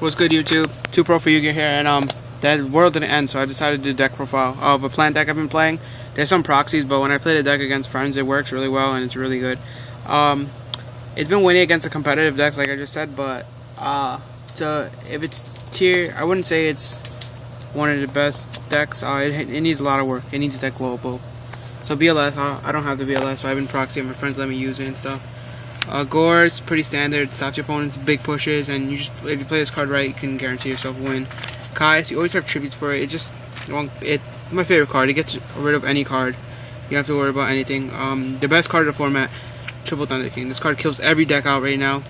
What's good, YouTube? 2Pro for Yu-Gi-Oh here, and that world didn't end, so I decided to do deck profile of a planned deck I've been playing. There's some proxies, but when I play the deck against friends, it works really well and it's really good. It's been winning against the competitive decks, like I just said, but if it's tier, I wouldn't say it's one of the best decks. It needs a lot of work. It needs deck global. So BLS, I don't have the BLS, so I've been proxying. My friends let me use it and stuff. Gore is pretty standard. Stops your opponent's big pushes, and if you play this card right, you can guarantee yourself a win. Kais, you always have tributes for it. It's my favorite card. It gets rid of any card. You don't have to worry about anything. The best card of the format, Triple Thunder King. This card kills every deck out right now.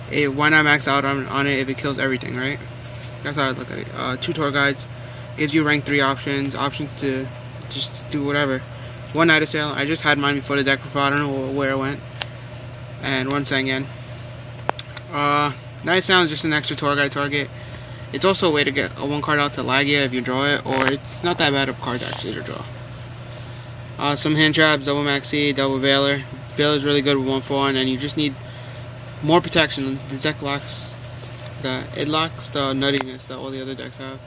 Why not max out on it if it kills everything, right? That's how I look at it. 2 tour guides, gives you rank 3 options to just do whatever. 1 Night of Sail. I just had mine before the deck profile. I don't know where it went. And 1 Sengen. Night of Sail is just an extra tour guide target. It's also a way to get a 1 card out to Lagia if you draw it, or it's not that bad of cards actually to draw. Some hand traps, double Maxi, double Veiler. Veiler is really good with 1/1, and you just need more protection. The deck lacks the nuttiness that all the other decks have.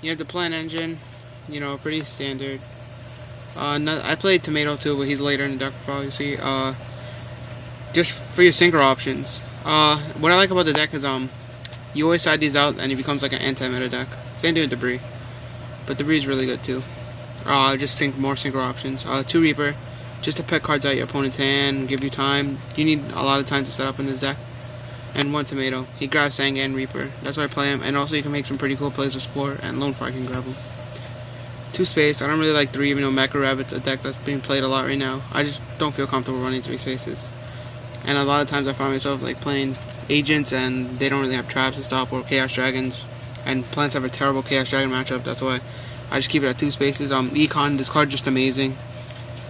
You have the Plan Engine, pretty standard. I played Tomato too, but he's later in the deck profile, you see. Just for your synchro options. What I like about the deck is you always side these out and it becomes like an anti-meta deck. Same thing with Debris. But Debris is really good too. Just think more synchro options. 2 Reaper, just to pick cards out your opponent's hand, give you time. You need a lot of time to set up in this deck. And 1 Tomato. He grabs Sengen and Reaper. That's why I play him. And also you can make some pretty cool plays with Spore, and Lone Fire can grab him. 2 Space. I don't really like 3, even though Mecha Rabbit's a deck that's being played a lot right now. I just don't feel comfortable running 3 Spaces. And a lot of times I find myself like playing agents and they don't really have traps and stuff, or Chaos Dragons, and plants have a terrible Chaos Dragon matchup. That's why I just keep it at 2 spaces. Econ, this card just amazing.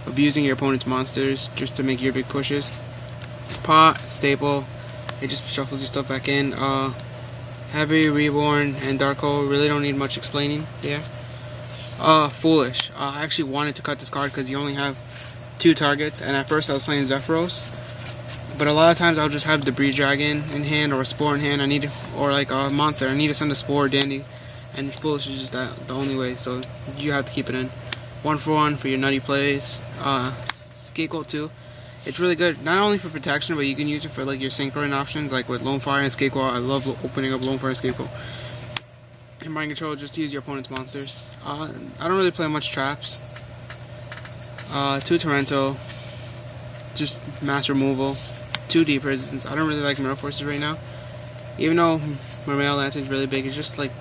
Abusing your opponent's monsters just to make your big pushes. Pot, staple, it just shuffles your stuff back in. Heavy, Reborn, and Darko really don't need much explaining there. Foolish. I actually wanted to cut this card because you only have 2 targets, and at first I was playing Zephyros. But a lot of times I'll just have Debris Dragon in hand or a Spore in hand. Or like a monster. I need to send a Spore or Dandy, and Foolish is just the only way. So you have to keep it in. 1/1 for your nutty plays. Scapegoat 2. It's really good, not only for protection, but you can use it for like your synchroing options, like with Lone Fire and Scapegoat. I love opening up Lone Fire and Scapegoat. And Mind Control, just to use your opponent's monsters. I don't really play much traps. 2 Torrento, just mass removal. 2 Deep Resistance. I don't really like Mirror Forces right now. Even though Marmail Lantern is really big, it's just like,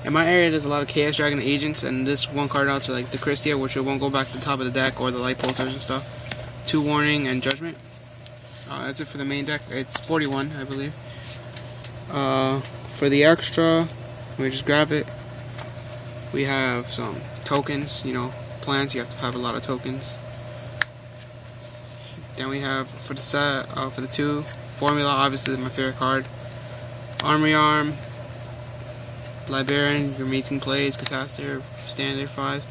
in my area there's a lot of Chaos Dragon agents, and this 1 card out to like the Christia, which it won't go back to the top of the deck, or the Light Pulsars and stuff. 2 Warning and Judgment. That's it for the main deck. It's 41, I believe. For the extra, we just grab it. We have some tokens, plans, you have to have a lot of tokens. Then we have for the set, for the 2, Formula, obviously my favorite card. Armory Arm, Liberian, your mating plays, Catastor, standard 5.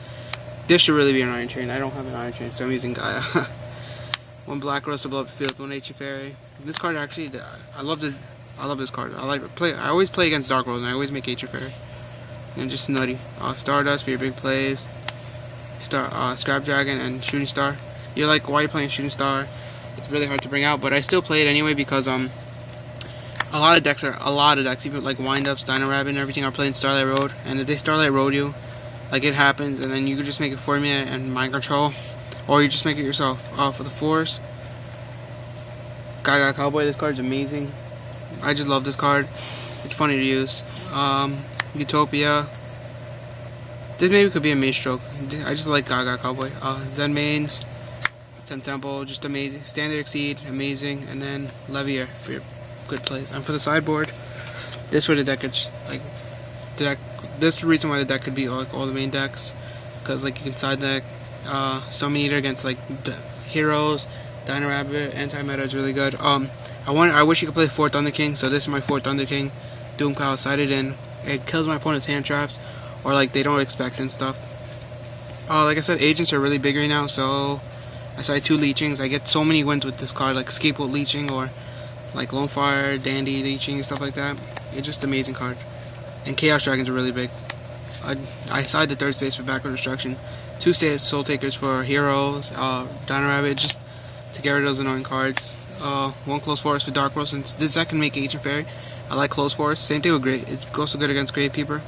This should really be an Iron Chain. I don't have an Iron Chain, so I'm using Gaia. 1 Black Rose to blow up the field, 1 Ancient Fairy. This card actually, I love this card. I always play against Dark Rose, and I always make Ancient Fairy. And just nutty. Stardust for your big plays. Scrap Dragon and Shooting Star. You're like, why are you playing Shooting Star? It's really hard to bring out, but I still play it anyway because a lot of decks, even like Windups, Dino Rabbit, and everything are playing Starlight Road. And if they Starlight Road you, like it happens, and then you can just make it for me and Mind Control, or you just make it yourself. For the 4s, Gaga Cowboy. This card's amazing. I just love this card. It's funny to use. Utopia. This maybe could be a Mage Stroke. I just like Gaga Cowboy. Zen Mains. Temple, just amazing. Standard Exceed, amazing. And then Levier for your good plays. And for the sideboard, this way the deck is like this is the reason why the deck could be like all the main decks, because like you can side deck Stone Eater against like the heroes. Dino Rabbit, anti-meta is really good. I wish you could play 4 Thunder King. So this is my 4 Thunder King. Doom Cow sided in. It kills my opponent's hand traps, or like they don't expect and stuff. Like I said, agents are really big right now, so I said 2 Leechings. I get so many wins with this card, like Scapegoat Leeching or like Lone Fire, Dandy, Leeching, and stuff like that. It's just an amazing card. And Chaos Dragons are really big. I side the third space for Backward Destruction. 2 Soul Takers for Heroes, Dino Rabbit, just to get rid of those annoying cards. 1 Close Forest for Dark World, since this deck can make Ancient Fairy. I like Close Forest. Same thing with Great. It's also good against Gravekeeper.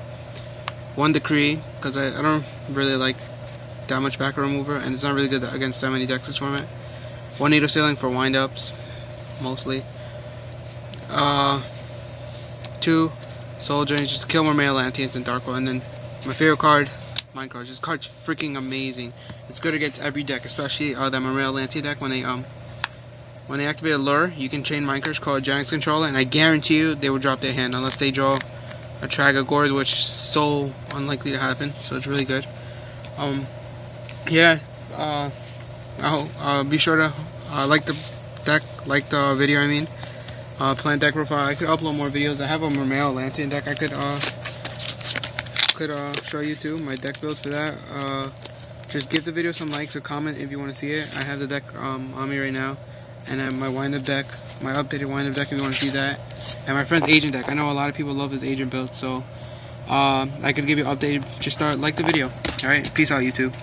1 Decree, because I don't really like that much backer remover, and it's not really good against that many decks this format. 1 Needle Ceiling for windups, mostly. 2 Soul Drains, just to kill more Male Lanteans and Dark World. And then my favorite card, Mind Crush. This card's freaking amazing. It's good against every deck, especially that Morale Lantean deck. When they activate a lure, you can chain Mind Crush called Giant's Controller, and I guarantee you they will drop their hand unless they draw a Tragagors, which is so unlikely to happen. So it's really good. Yeah. Be sure to like the deck, like the video. I mean, plan deck profile. I could upload more videos. I have a Morale Lantean deck. I could show you too my deck builds for that. Just give the video some likes or comment if you want to see it. I have the deck on me right now, and I have my wind-up deck, my updated wind-up deck if you want to see that, and my friend's agent deck. I know a lot of people love his agent build, so I could give you an update. Just like the video. All right, peace out, YouTube.